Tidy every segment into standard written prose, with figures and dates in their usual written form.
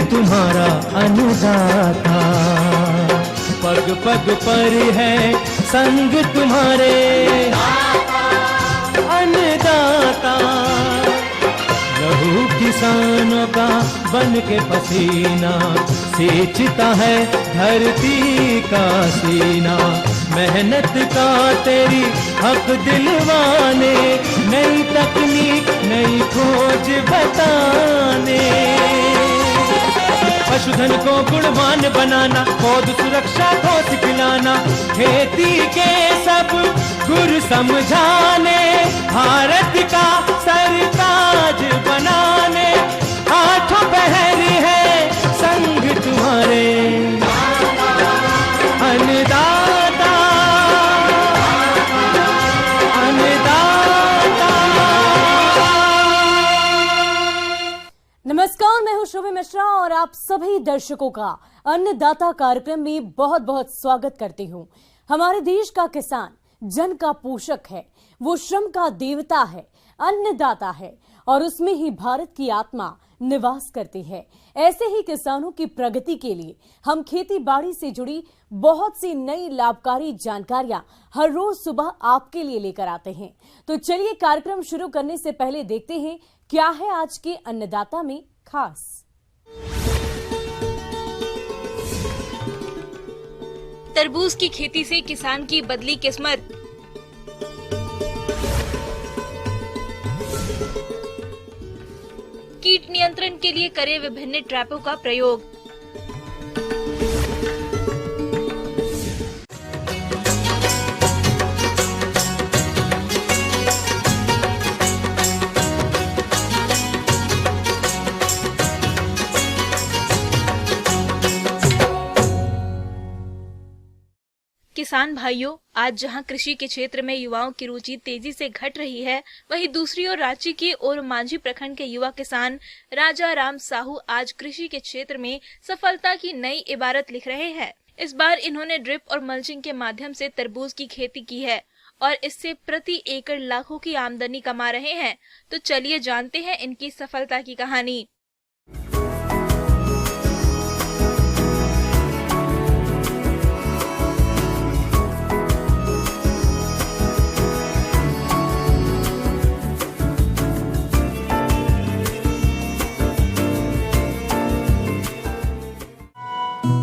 तुम्हारा अन्नदाता। पग पग पर है संग तुम्हारे अन्नदाता। लहू किसानों का बन के पसीना सींचता है धरती का सीना। मेहनत का तेरी हक दिलवाने, नई तकनीक नई खोज बताने। पशुधन को गुणवान बनाना, पौध सुरक्षा को सिखलाना, खेती के सब गुर समझाने, भारत का सरताज बनाने। आठों पहर है संग तुम्हारे अन्नदाता अन्नदाता। नमस्कार, मैं हूं शोभा मिश्रा और आप सभी दर्शकों का अन्नदाता कार्यक्रम में बहुत बहुत स्वागत करती हूं। हमारे देश का किसान जन का पोषक है, वो श्रम का देवता है, अन्नदाता है और उसमें ही भारत की आत्मा निवास करती है। ऐसे ही किसानों की प्रगति के लिए हम खेती बाड़ी से जुड़ी बहुत सी नई लाभकारी जानकारियां हर रोज सुबह आपके लिए लेकर आते हैं। तो चलिए कार्यक्रम शुरू करने से पहले देखते हैं क्या है आज के अन्नदाता में खास। तरबूज की खेती से किसान की बदली किस्मत। कीट नियंत्रण के लिए करें विभिन्न ट्रैपों का प्रयोग। किसान भाइयों, आज जहां कृषि के क्षेत्र में युवाओं की रुचि तेजी से घट रही है, वहीं दूसरी ओर रांची के ओरमांझी प्रखंड के युवा किसान राजा राम साहू आज कृषि के क्षेत्र में सफलता की नई इबारत लिख रहे हैं। इस बार इन्होंने ड्रिप और मल्चिंग के माध्यम से तरबूज की खेती की है और इससे प्रति एकड़ लाखों की आमदनी कमा रहे हैं। तो चलिए जानते हैं इनकी सफलता की कहानी।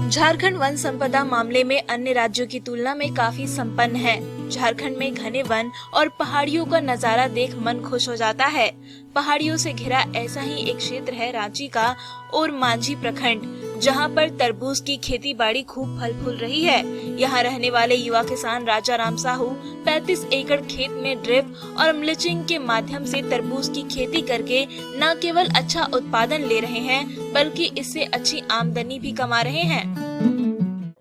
झारखंड वन संपदा मामले में अन्य राज्यों की तुलना में काफी संपन्न है। झारखंड में घने वन और पहाड़ियों का नजारा देख मन खुश हो जाता है। पहाड़ियों से घिरा ऐसा ही एक क्षेत्र है रांची का ओरमांझी प्रखंड, जहां पर तरबूज की खेती बाड़ी खूब फल फूल रही है। यहां रहने वाले युवा किसान राजा राम साहू 35 एकड़ खेत में ड्रिप और मल्चिंग के माध्यम से तरबूज की खेती करके न केवल अच्छा उत्पादन ले रहे हैं, बल्कि इससे अच्छी आमदनी भी कमा रहे हैं।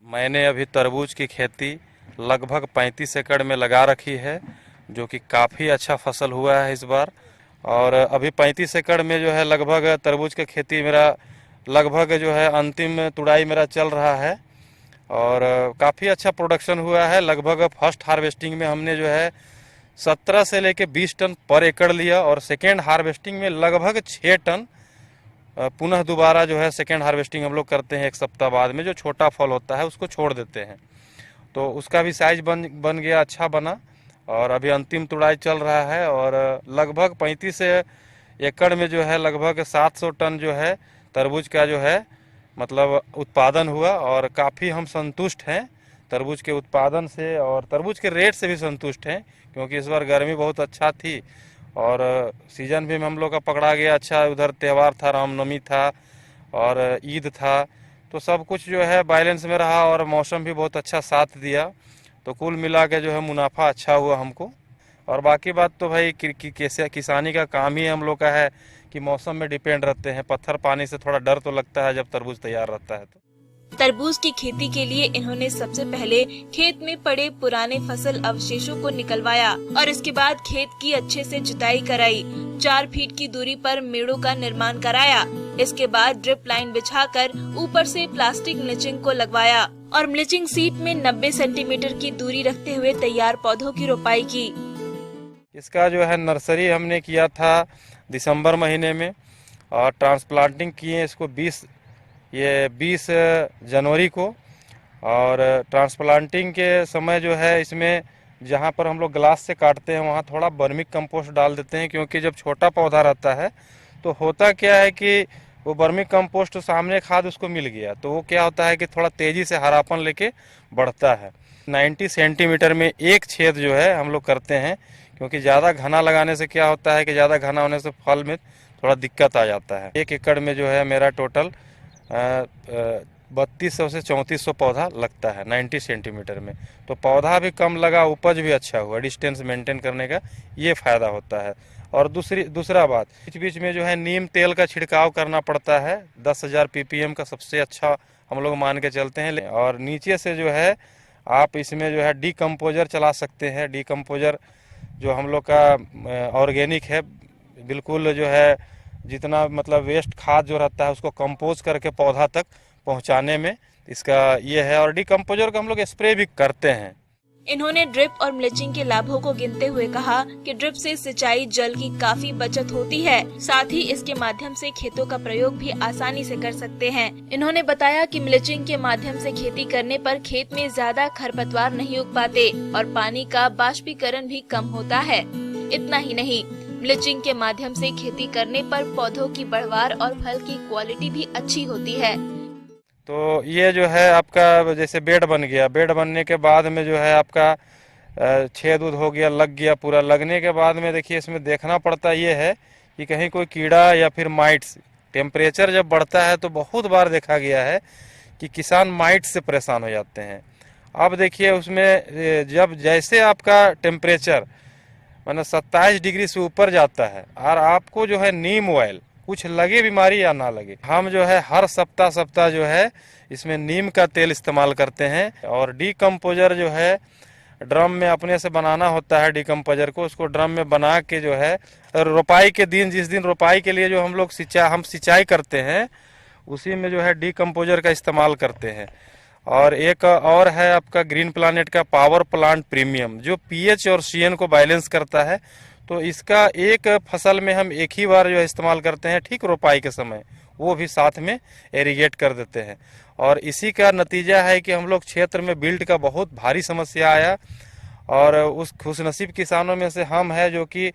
मैंने अभी तरबूज की खेती लगभग 35 एकड़ में लगा रखी है, जो कि काफ़ी अच्छा फसल हुआ है इस बार। और अभी 35 एकड़ में जो है लगभग तरबूज की खेती मेरा लगभग जो है अंतिम तुड़ाई मेरा चल रहा है और काफ़ी अच्छा प्रोडक्शन हुआ है। लगभग फर्स्ट हार्वेस्टिंग में हमने जो है 17 से लेके 20 टन पर एकड़ लिया और सेकेंड हार्वेस्टिंग में लगभग 6 टन पुनः दोबारा जो है सेकेंड हार्वेस्टिंग हम लोग करते हैं। एक सप्ताह बाद में जो छोटा फल होता है उसको छोड़ देते हैं, तो उसका भी साइज बन गया, अच्छा बना और अभी अंतिम तुड़ाई चल रहा है। और लगभग 35 एकड़ में जो है लगभग 700 टन जो है तरबूज का जो है मतलब उत्पादन हुआ और काफ़ी हम संतुष्ट हैं तरबूज के उत्पादन से और तरबूज के रेट से भी संतुष्ट हैं, क्योंकि इस बार गर्मी बहुत अच्छा थी और सीजन भी हम लोग का पकड़ा गया अच्छा। उधर त्यौहार था, रामनवमी था और ईद था, तो सब कुछ जो है बैलेंस में रहा और मौसम भी बहुत अच्छा साथ दिया, तो कुल मिला के जो है मुनाफा अच्छा हुआ हमको। और बाकी बात तो भाई कैसे किसानी का काम ही हम लोग का है कि मौसम में डिपेंड रहते हैं। पत्थर पानी से थोड़ा डर तो लगता है जब तरबूज तैयार रहता है। तो तरबूज की खेती के लिए इन्होंने सबसे पहले खेत में पड़े पुराने फसल अवशेषों को निकलवाया और इसके बाद खेत की अच्छे से जुताई कराई। 4 फीट की दूरी पर मेड़ों का निर्माण कराया। इसके बाद ड्रिप लाइन बिछाकर ऊपर से प्लास्टिक मल्चिंग को लगवाया और मल्चिंग सीट में 90 सेंटीमीटर की दूरी रखते हुए तैयार पौधों की रोपाई की। इसका जो है नर्सरी हमने किया था दिसंबर महीने में और ट्रांसप्लांटिंग किए इसको 20 ये 20 जनवरी को। और ट्रांसप्लांटिंग के समय जो है इसमें जहाँ पर हम लोग ग्लास से काटते हैं वहाँ थोड़ा वर्मी कंपोस्ट डाल देते हैं, क्योंकि जब छोटा पौधा रहता है तो होता क्या है कि वो वर्मी कंपोस्ट सामने खाद उसको मिल गया तो वो क्या होता है कि थोड़ा तेज़ी से हरापन लेके बढ़ता है। 90 सेंटीमीटर में एक छेद जो है हम लोग करते हैं, क्योंकि ज़्यादा घना लगाने से क्या होता है कि ज़्यादा घना होने से फल में थोड़ा दिक्कत आ जाता है। 1 एकड़ में जो है मेरा टोटल 3200 से 3400 पौधा लगता है 90 सेंटीमीटर में। तो पौधा भी कम लगा, उपज भी अच्छा हुआ, डिस्टेंस मेंटेन करने का ये फ़ायदा होता है। और दूसरा बात, बीच बीच में जो है नीम तेल का छिड़काव करना पड़ता है। 10,000 ppm का सबसे अच्छा हम लोग मान के चलते हैं। और नीचे से जो है आप इसमें जो है डीकम्पोजर चला सकते हैं। डीकम्पोजर जो हम लोग का ऑर्गेनिक है, बिल्कुल जो है जितना मतलब वेस्ट खाद जो रहता है उसको कंपोज करके पौधा तक पहुंचाने में इसका ये है। और डीकम्पोजर का हम लोग स्प्रे भी करते हैं। इन्होंने ड्रिप और मल्चिंग के लाभों को गिनते हुए कहा कि ड्रिप से सिंचाई जल की काफी बचत होती है, साथ ही इसके माध्यम से खेतों का प्रयोग भी आसानी से कर सकते हैं। इन्होंने बताया कि मल्चिंग के माध्यम से खेती करने पर खेत में ज्यादा खरपतवार नहीं उग पाते और पानी का बाष्पीकरण भी कम होता है। इतना ही नहीं, मल्चिंग के माध्यम से खेती करने पर पौधों की बढ़वार और फल की क्वालिटी भी अच्छी होती है। तो ये जो है आपका जैसे बेड बन गया, बेड बनने के बाद में जो है आपका छेद उद हो गया, लग गया। पूरा लगने के बाद में देखिए इसमें देखना पड़ता ये है कि कहीं कोई कीड़ा या फिर माइट्स, टेम्परेचर जब बढ़ता है तो बहुत बार देखा गया है कि किसान माइट से परेशान हो जाते हैं। अब देखिए उसमें जब जैसे आपका टेम्परेचर मतलब 27 डिग्री से ऊपर जाता है और आपको जो है नीम ऑयल कुछ लगे बीमारी या ना लगे, हम जो है हर सप्ताह जो है इसमें नीम का तेल इस्तेमाल करते हैं। और डीकम्पोजर जो है ड्रम में अपने से बनाना होता है डीकम्पोजर को, उसको ड्रम में बना के जो है रोपाई के दिन, जिस दिन रोपाई के लिए जो हम लोग सिंचाई करते हैं उसी में जो है डीकम्पोजर का इस्तेमाल करते हैं। और एक और है आपका ग्रीन प्लानेट का पावर प्लांट प्रीमियम, जो पीएच और सीएन को बैलेंस करता है। तो इसका एक फसल में हम एक ही बार जो है इस्तेमाल करते हैं ठीक रोपाई के समय, वो भी साथ में एरीगेट कर देते हैं। और इसी का नतीजा है कि हम लोग क्षेत्र में बिल्ट का बहुत भारी समस्या आया और उस खुशनसीब किसानों में से हम है जो कि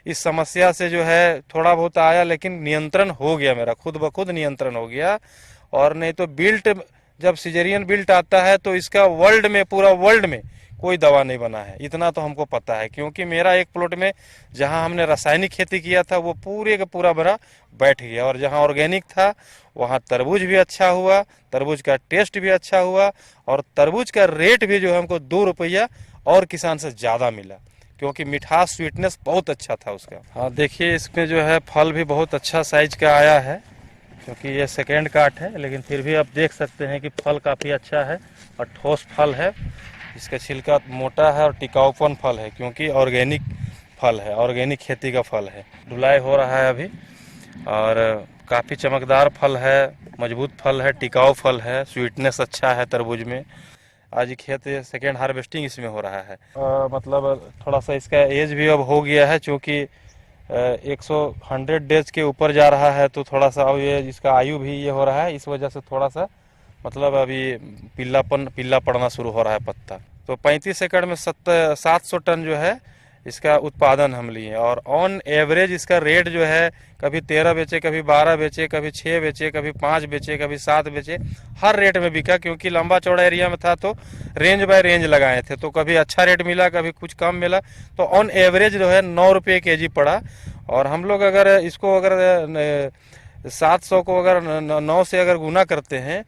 इस समस्या से जो है थोड़ा बहुत आया, लेकिन नियंत्रण हो गया, मेरा खुद ब खुद नियंत्रण हो गया। और नहीं तो बिल्ट जब सिजेरियन बिल्ट आता है तो इसका वर्ल्ड में, पूरा वर्ल्ड में कोई दवा नहीं बना है, इतना तो हमको पता है। क्योंकि मेरा एक प्लॉट में जहां हमने रासायनिक खेती किया था वो पूरे का पूरा बड़ा बैठ गया, और जहां ऑर्गेनिक था वहां तरबूज भी अच्छा हुआ, तरबूज का टेस्ट भी अच्छा हुआ और तरबूज का रेट भी जो है हमको 2 रुपया और किसान से ज़्यादा मिला, क्योंकि मिठास स्वीटनेस बहुत अच्छा था उसका। हाँ देखिए इसमें जो है फल भी बहुत अच्छा साइज का आया है, क्योंकि ये सेकेंड काट है, लेकिन फिर भी आप देख सकते हैं कि फल काफ़ी अच्छा है और ठोस फल है। इसका छिलका मोटा है और टिकाऊपन फल है, क्योंकि ऑर्गेनिक फल है, ऑर्गेनिक खेती का फल है। ढुलाई हो रहा है अभी और काफ़ी चमकदार फल है, मजबूत फल है, टिकाऊ फल है, स्वीटनेस अच्छा है तरबूज में। आज खेत सेकेंड हार्वेस्टिंग इसमें हो रहा है। मतलब थोड़ा सा इसका एज भी अब हो गया है, चूँकि 100 डेज के ऊपर जा रहा है, तो थोड़ा सा अब ये इसका आयु भी ये हो रहा है, इस वजह से थोड़ा सा मतलब अभी पीला पड़ना शुरू हो रहा है पत्ता। तो 35 एकड़ में 700 टन जो है इसका उत्पादन हम लिए। और ऑन एवरेज इसका रेट जो है कभी 13 बेचे, कभी 12 बेचे, कभी 6 बेचे, कभी 5 बेचे, कभी 7 बेचे, हर रेट में बिका। क्योंकि लंबा चौड़ा एरिया में था तो रेंज बाय रेंज लगाए थे, तो कभी अच्छा रेट मिला, कभी कुछ कम मिला। तो ऑन एवरेज जो है 9 रुपये केजी पड़ा। और हम लोग अगर इसको अगर 700 को अगर 9 से अगर गुना करते हैं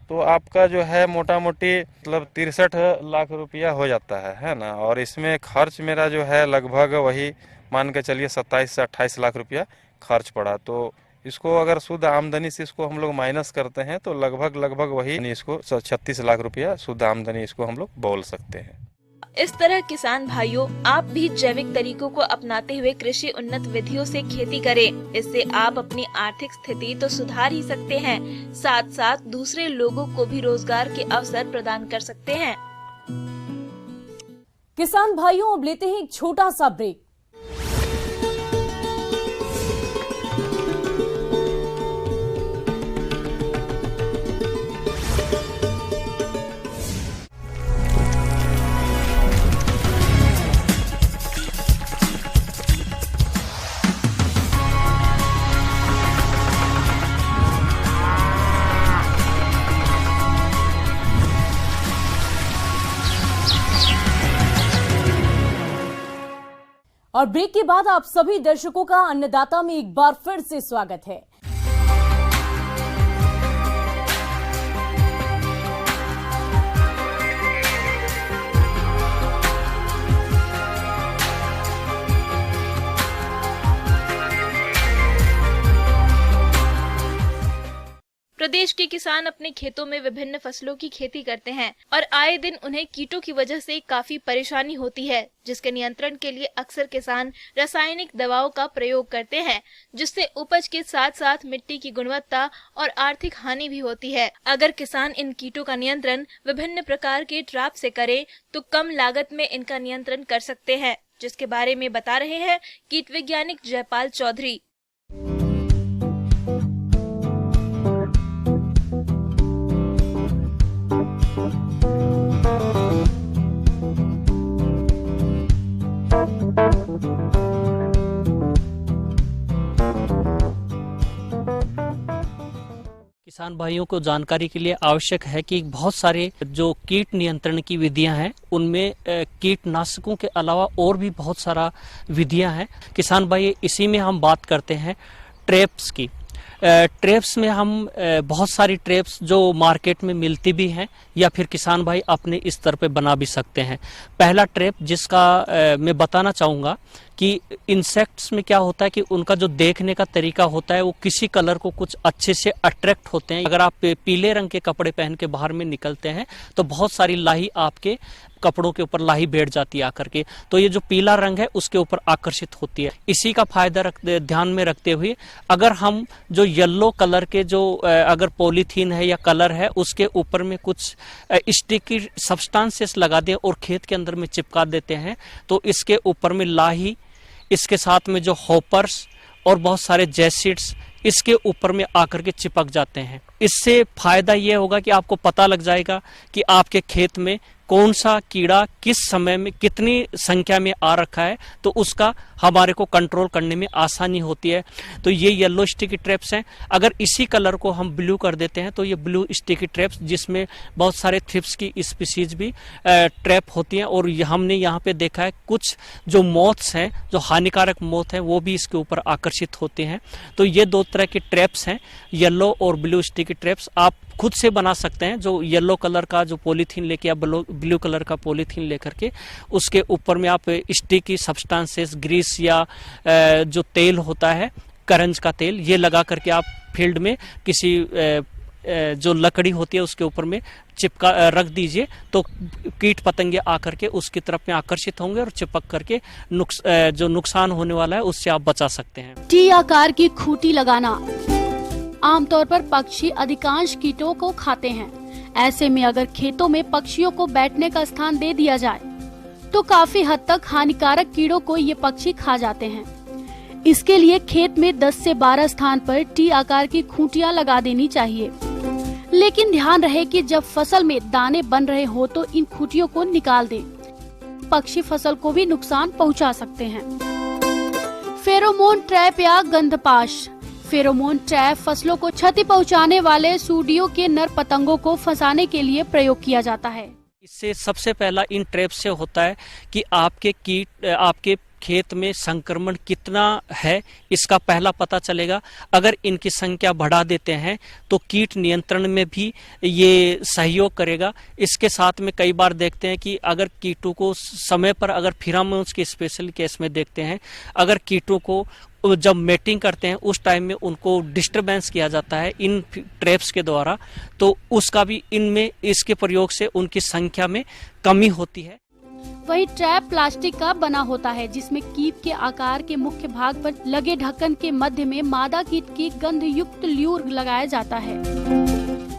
तो आपका जो है मोटा मोटी मतलब 63 लाख रुपया हो जाता है ना। और इसमें खर्च मेरा जो है लगभग वही मान के चलिए 27 से 28 लाख रुपया खर्च पड़ा। तो इसको अगर शुद्ध आमदनी से इसको हम लोग माइनस करते हैं तो लगभग वही इसको 36 लाख रुपया शुद्ध आमदनी इसको हम लोग बोल सकते हैं। इस तरह किसान भाइयों, आप भी जैविक तरीकों को अपनाते हुए कृषि उन्नत विधियों से खेती करें। इससे आप अपनी आर्थिक स्थिति तो सुधार ही सकते हैं, साथ साथ दूसरे लोगों को भी रोजगार के अवसर प्रदान कर सकते हैं। किसान भाइयों, अब लेते हैं एक छोटा सा ब्रेक। और ब्रेक के बाद आप सभी दर्शकों का अन्नदाता में एक बार फिर से स्वागत है। प्रदेश के किसान अपने खेतों में विभिन्न फसलों की खेती करते हैं और आए दिन उन्हें कीटों की वजह से काफी परेशानी होती है, जिसके नियंत्रण के लिए अक्सर किसान रासायनिक दवाओं का प्रयोग करते हैं, जिससे उपज के साथ साथ मिट्टी की गुणवत्ता और आर्थिक हानि भी होती है। अगर किसान इन कीटों का नियंत्रण विभिन्न प्रकार के ट्रैप से करे तो कम लागत में इनका नियंत्रण कर सकते हैं, जिसके बारे में बता रहे हैं कीट वैज्ञानिक जयपाल चौधरी। किसान भाइयों को जानकारी के लिए आवश्यक है कि बहुत सारे जो कीट नियंत्रण की विधियां हैं उनमें कीटनाशकों के अलावा और भी बहुत सारा विधियां हैं। किसान भाई, इसी में हम बात करते हैं ट्रैप्स की। ट्रैप्स में हम बहुत सारी ट्रैप्स जो मार्केट में मिलती भी हैं या फिर किसान भाई अपने स्तर पे बना भी सकते हैं। पहला ट्रैप जिसका मैं बताना चाहूँगा कि इंसेक्ट्स में क्या होता है कि उनका जो देखने का तरीका होता है वो किसी कलर को कुछ अच्छे से अट्रैक्ट होते हैं। अगर आप पीले रंग के कपड़े पहन के बाहर में निकलते हैं तो बहुत सारी लाही आपके कपड़ों के ऊपर लाही बैठ जाती है आकर के, तो ये जो पीला रंग है उसके ऊपर आकर्षित होती है। इसी का फायदा ध्यान में रखते हुए अगर हम जो येलो कलर के जो अगर पॉलीथीन है या कलर है उसके ऊपर में कुछ स्टिकी सब्सटेंसेस लगा दें और खेत के अंदर में चिपका देते हैं तो इसके ऊपर में लाही, इसके साथ में जो हॉपर्स और बहुत सारे जैसिड्स इसके ऊपर में आकर के चिपक जाते हैं। इससे फायदा ये होगा कि आपको पता लग जाएगा कि आपके खेत में कौन सा कीड़ा किस समय में कितनी संख्या में आ रखा है, तो उसका हमारे को कंट्रोल करने में आसानी होती है। तो ये येलो स्टिकी ट्रैप्स हैं। अगर इसी कलर को हम ब्लू कर देते हैं तो ये ब्लू स्टिकी ट्रैप्स, जिसमें बहुत सारे थ्रिप्स की स्पीसीज भी ट्रैप होती हैं। और हमने यहाँ पे देखा है कुछ जो मॉथ्स हैं, जो हानिकारक मॉथ हैं, वो भी इसके ऊपर आकर्षित होते हैं। तो ये दो तरह के ट्रैप्स हैं, येलो और ब्लू स्टिकी ट्रैप्स। आप खुद से बना सकते हैं। जो येलो कलर का जो पॉलीथीन लेके या ब्लू कलर का पॉलीथीन लेकर के उसके ऊपर में आप स्टिकी सब्सटेंसेस, ग्रीस या जो तेल होता है करंज का तेल, ये लगा करके आप फील्ड में किसी जो लकड़ी होती है उसके ऊपर में चिपका रख दीजिए तो कीट पतंगे आकर के उसकी तरफ में आकर्षित होंगे और चिपक करके जो नुकसान होने वाला है उससे आप बचा सकते हैं। टी आकार की खूंटी लगाना। आमतौर पर पक्षी अधिकांश कीटों को खाते हैं। ऐसे में अगर खेतों में पक्षियों को बैठने का स्थान दे दिया जाए तो काफी हद तक हानिकारक कीड़ों को ये पक्षी खा जाते हैं। इसके लिए खेत में 10 से 12 स्थान पर टी आकार की खूंटियां लगा देनी चाहिए। लेकिन ध्यान रहे कि जब फसल में दाने बन रहे हो तो इन खूंटियों को निकाल दें। पक्षी फसल को भी नुकसान पहुंचा सकते हैं। फेरोमोन ट्रैप या गंधपाश। फेरोमोन ट्रैप फसलों को क्षति पहुंचाने वाले सूडियों के नर पतंगों को फंसाने के लिए प्रयोग किया जाता है। इससे सबसे पहला इन ट्रैप से होता है कि आपके खेत में संक्रमण कितना है इसका पहला पता चलेगा। अगर इनकी संख्या बढ़ा देते हैं तो कीट नियंत्रण में भी ये सहयोग करेगा। इसके साथ में कई बार देखते हैं कि अगर कीटों को समय पर, अगर फिरामोन्स के स्पेशल केस में देखते हैं, अगर कीटों को जब मेटिंग करते हैं उस टाइम में उनको डिस्टरबेंस किया जाता है इन ट्रैप्स के द्वारा, तो उसका भी इनमें इसके प्रयोग से उनकी संख्या में कमी होती है। वही ट्रैप प्लास्टिक का बना होता है जिसमें कीप के आकार के मुख्य भाग पर लगे ढक्कन के मध्य में मादा कीट की गंध युक्त ल्यूर लगाया जाता है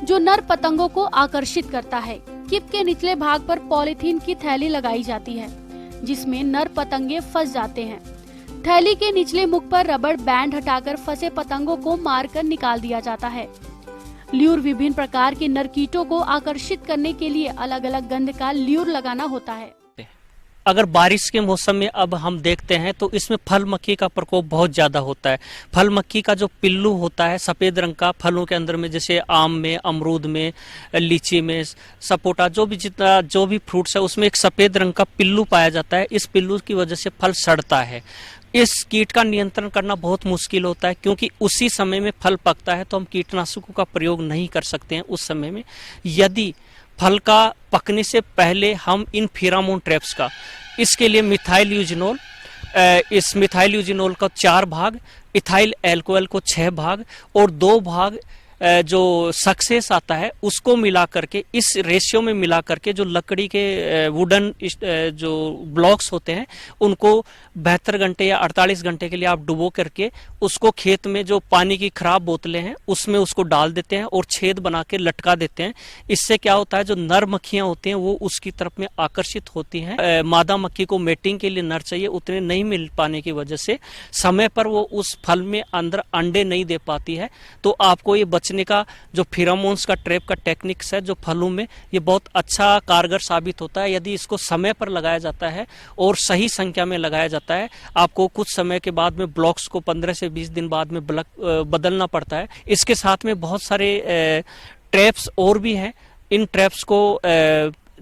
जो नर पतंगों को आकर्षित करता है। कीप के निचले भाग पर पॉलीथीन की थैली लगाई जाती है जिसमें नर पतंगे फंस जाते हैं। थैली के निचले मुख पर रबड़ बैंड हटाकर फंसे पतंगों को मारकर निकाल दिया जाता है। ल्यूर विभिन्न प्रकार के नर कीटों को आकर्षित करने के लिए अलग अलग गंध का ल्यूर लगाना होता है। अगर बारिश के मौसम में अब हम देखते हैं तो इसमें फल मक्खी का प्रकोप बहुत ज्यादा होता है। फल मक्खी का जो पिल्लू होता है सफेद रंग का फलों के अंदर में, जैसे आम में, अमरूद में, लीची में, सपोटा, जो भी फ्रूट्स है उसमें एक सफेद रंग का पिल्लू पाया जाता है। इस पिल्लू की वजह से फल सड़ता है। इस कीट का नियंत्रण करना बहुत मुश्किल होता है, क्योंकि उसी समय में फल पकता है तो हम कीटनाशकों का प्रयोग नहीं कर सकते हैं उस समय में। यदि फल का पकने से पहले हम इन फेरोमोन ट्रैप्स का, इसके लिए मिथाइल यूजिनोल, इस मिथाइल यूजिनोल का 4 भाग, इथाइल एल्कोहल को 6 भाग और 2 भाग जो सक्सेस आता है उसको मिला करके, इस रेशियो में मिला करके जो लकड़ी के वुडन जो ब्लॉक्स होते हैं उनको 72 घंटे या 48 घंटे के लिए आप डुबो करके उसको खेत में, जो पानी की खराब बोतलें हैं उसमें उसको डाल देते हैं और छेद बना के लटका देते हैं। इससे क्या होता है, जो नर मक्खियां होती हैं वो उसकी तरफ में आकर्षित होती हैं। मादा मक्खी को मेटिंग के लिए नर चाहिए, उतने नहीं मिल पाने की वजह से समय पर वो उस फल में अंदर अंडे नहीं दे पाती है। तो आपको ये बचने का जो फेरोमोन्स का ट्रैप का टेक्निक्स है जो फलों में, ये बहुत अच्छा कारगर साबित होता है यदि इसको समय पर लगाया जाता है और सही संख्या में लगाया जाता है। आपको कुछ समय के बाद में ब्लॉक्स को 15 से 20 दिन बाद में बदलना पड़ता है। इसके साथ में बहुत सारे ट्रैप्स और भी हैं। इन ट्रैप्स को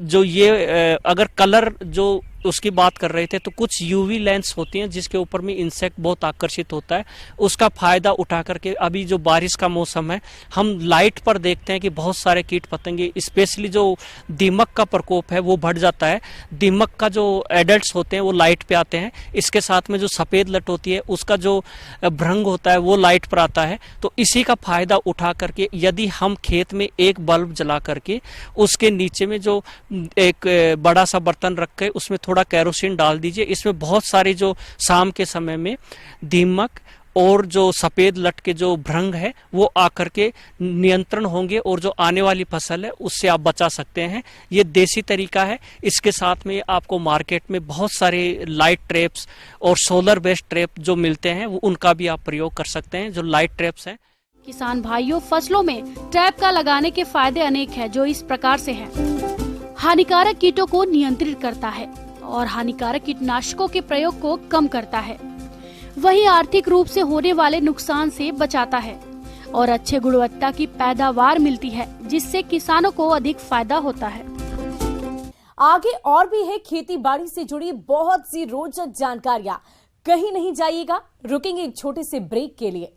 जो ये अगर कलर जो उसकी बात कर रहे थे तो कुछ यूवी लेंस होती हैं जिसके ऊपर में इंसेक्ट बहुत आकर्षित होता है। उसका फायदा उठा करके अभी जो बारिश का मौसम है हम लाइट पर देखते हैं कि बहुत सारे कीट पतंगे, स्पेशली जो दीमक का प्रकोप है वो बढ़ जाता है। दीमक का जो एडल्ट्स होते हैं वो लाइट पे आते हैं। इसके साथ में जो सफेद लट होती है उसका जो भ्रंग होता है वो लाइट पर आता है। तो इसी का फायदा उठा करके यदि हम खेत में एक बल्ब जला करके उसके नीचे में जो एक बड़ा सा बर्तन रख के उसमें थोड़ा केरोसिन डाल दीजिए, इसमें बहुत सारी जो शाम के समय में दीमक और जो सफेद लट के जो भ्रंग है वो आकर के नियंत्रण होंगे और जो आने वाली फसल है उससे आप बचा सकते हैं। ये देसी तरीका है। इसके साथ में आपको मार्केट में बहुत सारे लाइट ट्रैप्स और सोलर बेस्ड ट्रैप जो मिलते हैं वो उनका भी आप प्रयोग कर सकते हैं, जो लाइट ट्रैप्स हैं। किसान भाइयों, फसलों में ट्रैप का लगाने के फायदे अनेक हैं, जो इस प्रकार से हैं। हानिकारक कीटों को नियंत्रित करता है और हानिकारक कीटनाशकों के प्रयोग को कम करता है। वहीं आर्थिक रूप से होने वाले नुकसान से बचाता है और अच्छे गुणवत्ता की पैदावार मिलती है, जिससे किसानों को अधिक फायदा होता है। आगे और भी है खेती बाड़ी से जुड़ी बहुत सी रोचक जानकारियां। कहीं नहीं जाइएगा, रुकेंगे एक छोटे से ब्रेक के लिए।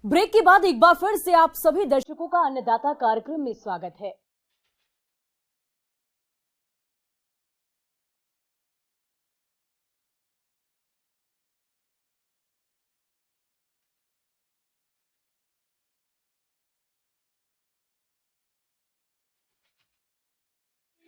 ब्रेक के बाद एक बार फिर से आप सभी दर्शकों का अन्नदाता कार्यक्रम में स्वागत है।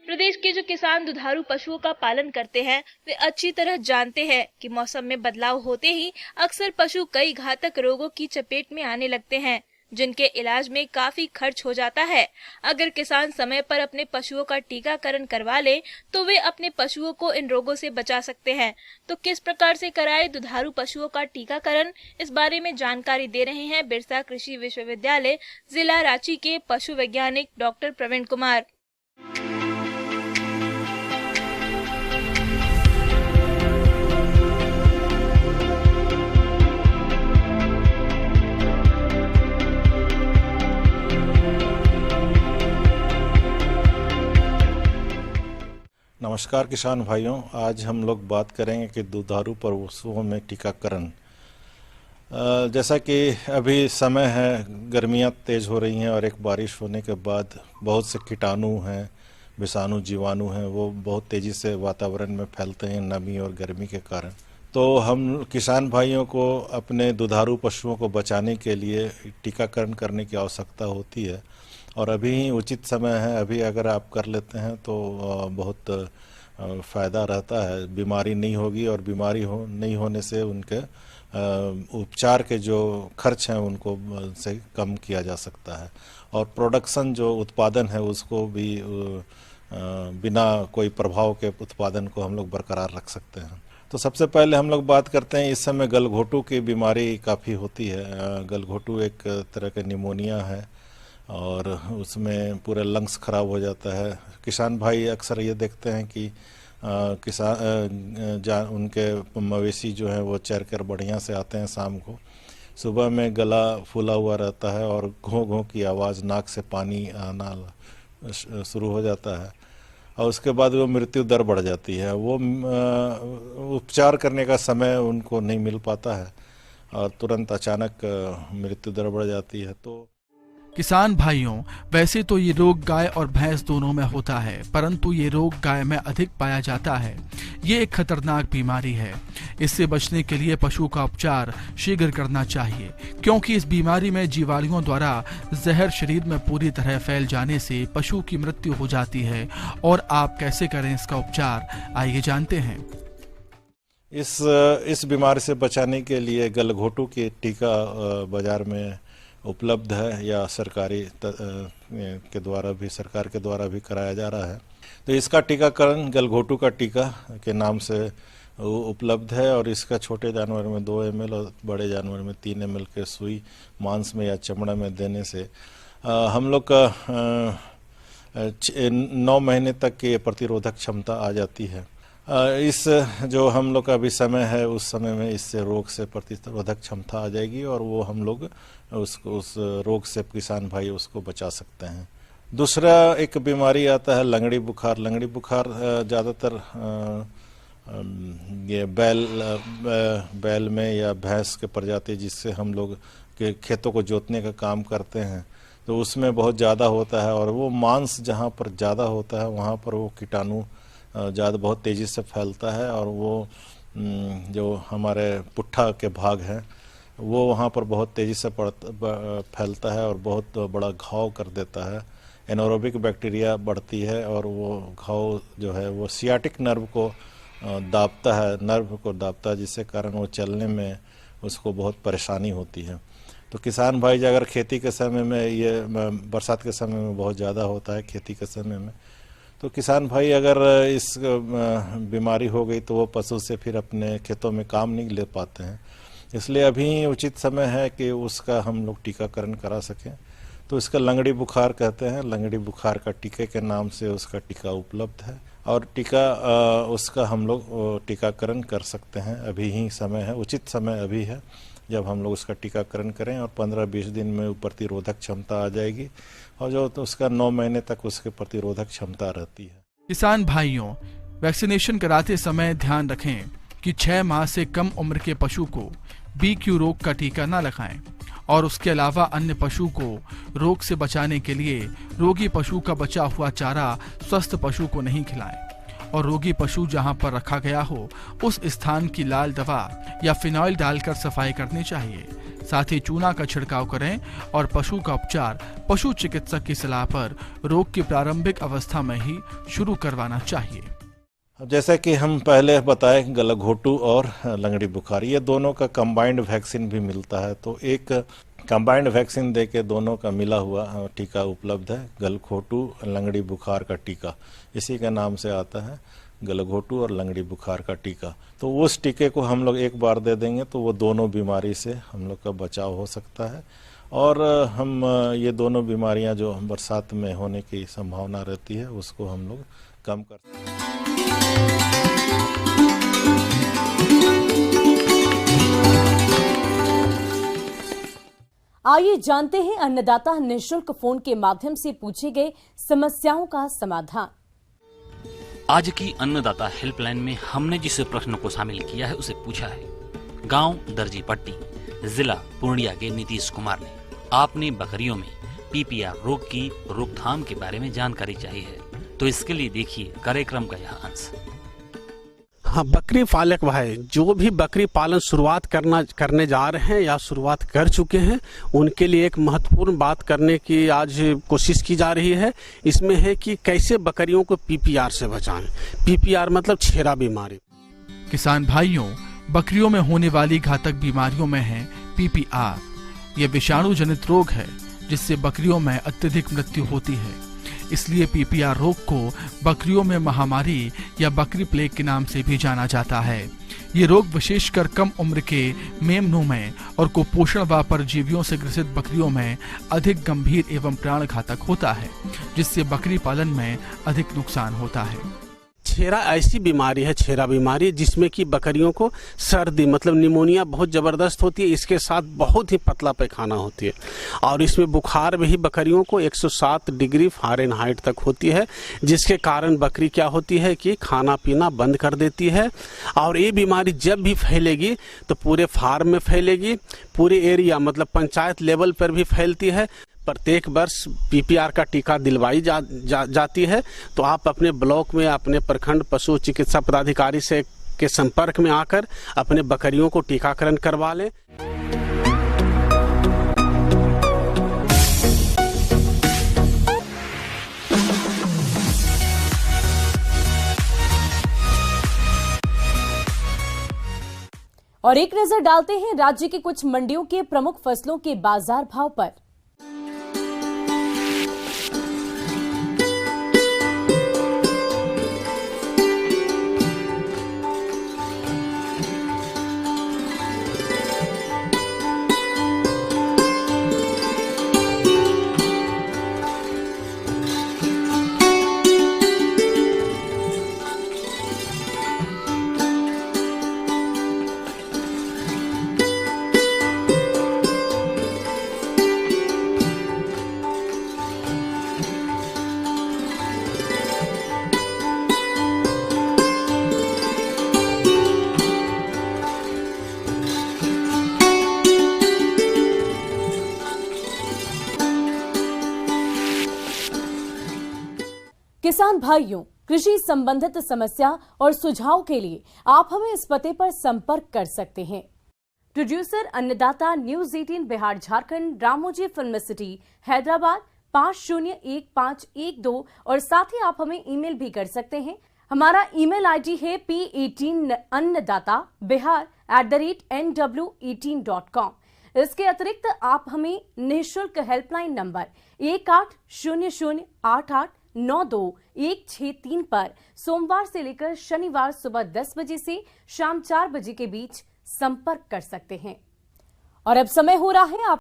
प्रदेश के जो किसान दुधारू पशुओं का पालन करते हैं वे अच्छी तरह जानते हैं कि मौसम में बदलाव होते ही अक्सर पशु कई घातक रोगों की चपेट में आने लगते हैं, जिनके इलाज में काफी खर्च हो जाता है। अगर किसान समय पर अपने पशुओं का टीकाकरण करवा ले तो वे अपने पशुओं को इन रोगों से बचा सकते हैं। तो किस प्रकार से कराए दुधारू पशुओं का टीकाकरण, इस बारे में जानकारी दे रहे हैं बिरसा कृषि विश्वविद्यालय जिला रांची के पशु वैज्ञानिक डॉक्टर प्रवीण कुमार। नमस्कार किसान भाइयों, आज हम लोग बात करेंगे कि दुधारू पशुओं में टीकाकरण। जैसा कि अभी समय है, गर्मियां तेज़ हो रही हैं और एक बारिश होने के बाद बहुत से कीटाणु हैं, विषाणु, जीवाणु हैं, वो बहुत तेज़ी से वातावरण में फैलते हैं नमी और गर्मी के कारण। तो हम किसान भाइयों को अपने दुधारू पशुओं को बचाने के लिए टीकाकरण करने की आवश्यकता होती है और अभी ही उचित समय है। अभी अगर आप कर लेते हैं तो बहुत फ़ायदा रहता है, बीमारी नहीं होगी और बीमारी नहीं होने से उनके उपचार के जो खर्च हैं उनको से कम किया जा सकता है और प्रोडक्शन जो उत्पादन है उसको भी बिना कोई प्रभाव के उत्पादन को हम लोग बरकरार रख सकते हैं। तो सबसे पहले हम लोग बात करते हैं, इस समय गलघोटू की बीमारी काफ़ी होती है। गलघोटू एक तरह का निमोनिया है और उसमें पूरे लंग्स खराब हो जाता है। किसान भाई अक्सर ये देखते हैं कि उनके मवेशी जो है वो चर कर बढ़िया से आते हैं, शाम को सुबह में गला फूला हुआ रहता है और घों घों की आवाज़, नाक से पानी आना शुरू हो जाता है और उसके बाद वो मृत्यु दर बढ़ जाती है। वो उपचार करने का समय उनको नहीं मिल पाता है और तुरंत अचानक मृत्यु दर बढ़ जाती है। तो किसान भाइयों, वैसे तो ये रोग गाय और भैंस दोनों में होता है, परंतु ये रोग गाय में अधिक पाया जाता है। ये एक खतरनाक बीमारी है। इससे बचने के लिए पशु का उपचार शीघ्र करना चाहिए, क्योंकि इस बीमारी में जीवाणुओं द्वारा जहर शरीर में पूरी तरह फैल जाने से पशु की मृत्यु हो जाती है। और आप कैसे करें इसका उपचार, आइए जानते हैं। इस बीमारी से बचाने के लिए गलघोटू की टीका बाजार में उपलब्ध है या सरकार के द्वारा भी कराया जा रहा है। तो इसका टीकाकरण गलघोटू का टीका के नाम से उपलब्ध है और इसका छोटे जानवर में 2 ml और बड़े जानवर में 3 ml के सुई मांस में या चमड़ा में देने से हम लोग का 9 महीने तक की प्रतिरोधक क्षमता आ जाती है। इस जो हम लोग का अभी समय है, उस समय में इससे रोग से प्रतिरोधक क्षमता आ जाएगी और वो हम लोग उस रोग से किसान भाई उसको बचा सकते हैं। दूसरा एक बीमारी आता है लंगड़ी बुखार। लंगड़ी बुखार ज़्यादातर ये बैल में या भैंस के प्रजाति जिससे हम लोग के खेतों को जोतने का काम करते हैं, तो उसमें बहुत ज़्यादा होता है और वो मांस जहाँ पर ज़्यादा होता है वहाँ पर वो कीटाणु ज़्यादा बहुत तेज़ी से फैलता है और वो जो हमारे पुट्ठा के भाग हैं वो वहाँ पर बहुत तेज़ी से फैलता है और बहुत बड़ा घाव कर देता है। एनारोबिक बैक्टीरिया बढ़ती है और वो घाव जो है वो सियाटिक नर्व को दाबता है, जिससे कारण वो चलने में उसको बहुत परेशानी होती है। तो किसान भाई अगर खेती के समय में, ये बरसात के समय में बहुत ज़्यादा होता है खेती के समय में, तो किसान भाई अगर इस बीमारी हो गई तो वो पशु से फिर अपने खेतों में काम नहीं ले पाते हैं। इसलिए अभी उचित समय है कि उसका हम लोग टीकाकरण करा सकें। तो इसका लंगड़ी बुखार कहते हैं। लंगड़ी बुखार का टीके के नाम से उसका टीका उपलब्ध है और टीका उसका हम लोग टीकाकरण कर सकते हैं। अभी ही समय है, उचित समय अभी है जब हम लोग उसका टीकाकरण करें और 15-20 दिन में प्रतिरोधक क्षमता आ जाएगी और जो तो उसका 9 महीने तक उसके प्रतिरोधक क्षमता रहती है। किसान भाइयों, वैक्सीनेशन कराते समय ध्यान रखें कि 6 माह से कम उम्र के पशु को BQ रोग का टीका न लगाएं और उसके अलावा अन्य पशु को रोग से बचाने के लिए रोगी पशु का बचा हुआ चारा स्वस्थ पशु को नहीं खिलाएं और रोगी पशु जहां पर रखा गया हो उस स्थान की लाल दवा या फिनॉइल डालकर सफाई करनी चाहिए। साथ ही चूना का छिड़काव करें और पशु का उपचार पशु चिकित्सक की सलाह पर रोग की प्रारंभिक अवस्था में ही शुरू करवाना चाहिए। जैसा कि हम पहले बताए, गलघोटू और लंगड़ी बुखार ये दोनों का कंबाइंड वैक्सीन भी मिलता है। तो एक कंबाइंड वैक्सीन देके दोनों का मिला हुआ टीका उपलब्ध है। गलघोटू लंगड़ी बुखार का टीका इसी के नाम से आता है, गलघोटू और लंगड़ी बुखार का टीका। तो उस टीके को हम लोग एक बार दे देंगे तो वो दोनों बीमारी से हम लोग का बचाव हो सकता है और हम ये दोनों बीमारियां जो बरसात में होने की संभावना रहती है उसको हम लोग कम कर सकते हैं। आइए जानते हैं अन्नदाता निःशुल्क फोन के माध्यम से पूछे गए समस्याओं का समाधान। आज की अन्नदाता हेल्पलाइन में हमने जिस प्रश्न को शामिल किया है उसे पूछा है गांव दर्जीपट्टी, जिला पूर्णिया के नीतीश कुमार ने। आपने बकरियों में PPR रोग की रोकथाम के बारे में जानकारी चाहिए है, तो इसके लिए देखिए कार्यक्रम का यह अंश। हाँ, बकरी पालक भाई जो भी बकरी पालन शुरुआत करने जा रहे हैं या शुरुआत कर चुके हैं, उनके लिए एक महत्वपूर्ण बात करने की आज कोशिश की जा रही है। इसमें है कि कैसे बकरियों को पीपीआर से बचाएं। पीपीआर मतलब छेरा बीमारी। किसान भाइयों, बकरियों में होने वाली घातक बीमारियों में है पीपीआर। यह विषाणु जनित रोग है जिससे बकरियों में अत्यधिक मृत्यु होती है। इसलिए पीपीआर रोग को बकरियों में महामारी या बकरी प्लेग के नाम से भी जाना जाता है। ये रोग विशेषकर कम उम्र के मेमनों में और कुपोषण व परजीवियों से ग्रसित बकरियों में अधिक गंभीर एवं प्राणघातक होता है, जिससे बकरी पालन में अधिक नुकसान होता है। छेरा ऐसी बीमारी है, छेरा बीमारी, जिसमें कि बकरियों को सर्दी मतलब निमोनिया बहुत ज़बरदस्त होती है। इसके साथ बहुत ही पतला पैखाना होती है और इसमें बुखार भी बकरियों को 107 डिग्री फ़ारेनहाइट तक होती है, जिसके कारण बकरी क्या होती है कि खाना पीना बंद कर देती है। और ये बीमारी जब भी फैलेगी तो पूरे फार्म में फैलेगी, पूरे एरिया मतलब पंचायत लेवल पर भी फैलती है। प्रत्येक वर्ष पीपीआर का टीका दिलवाई जाती है। तो आप अपने ब्लॉक में अपने प्रखंड पशु चिकित्सा पदाधिकारी से के संपर्क में आकर अपने बकरियों को टीकाकरण करवा लें। और एक नजर डालते हैं राज्य की कुछ मंडियों के प्रमुख फसलों के बाजार भाव पर। किसान भाइयों, कृषि संबंधित समस्या और सुझाव के लिए आप हमें इस पते पर संपर्क कर सकते हैं। प्रोड्यूसर अन्नदाता news 18 Bihar Jharkhand, Ramoji film city Hyderabad 501512 और साथ ही आप हमें ईमेल भी कर सकते हैं। हमारा ईमेल आईडी है p18annadatabihar@nw18.com। इसके अतिरिक्त आप हमें निःशुल्क हेल्पलाइन नंबर 180088921663 पर सोमवार से लेकर शनिवार सुबह 10 बजे से शाम 4 बजे के बीच संपर्क कर सकते हैं। और अब समय हो रहा है आप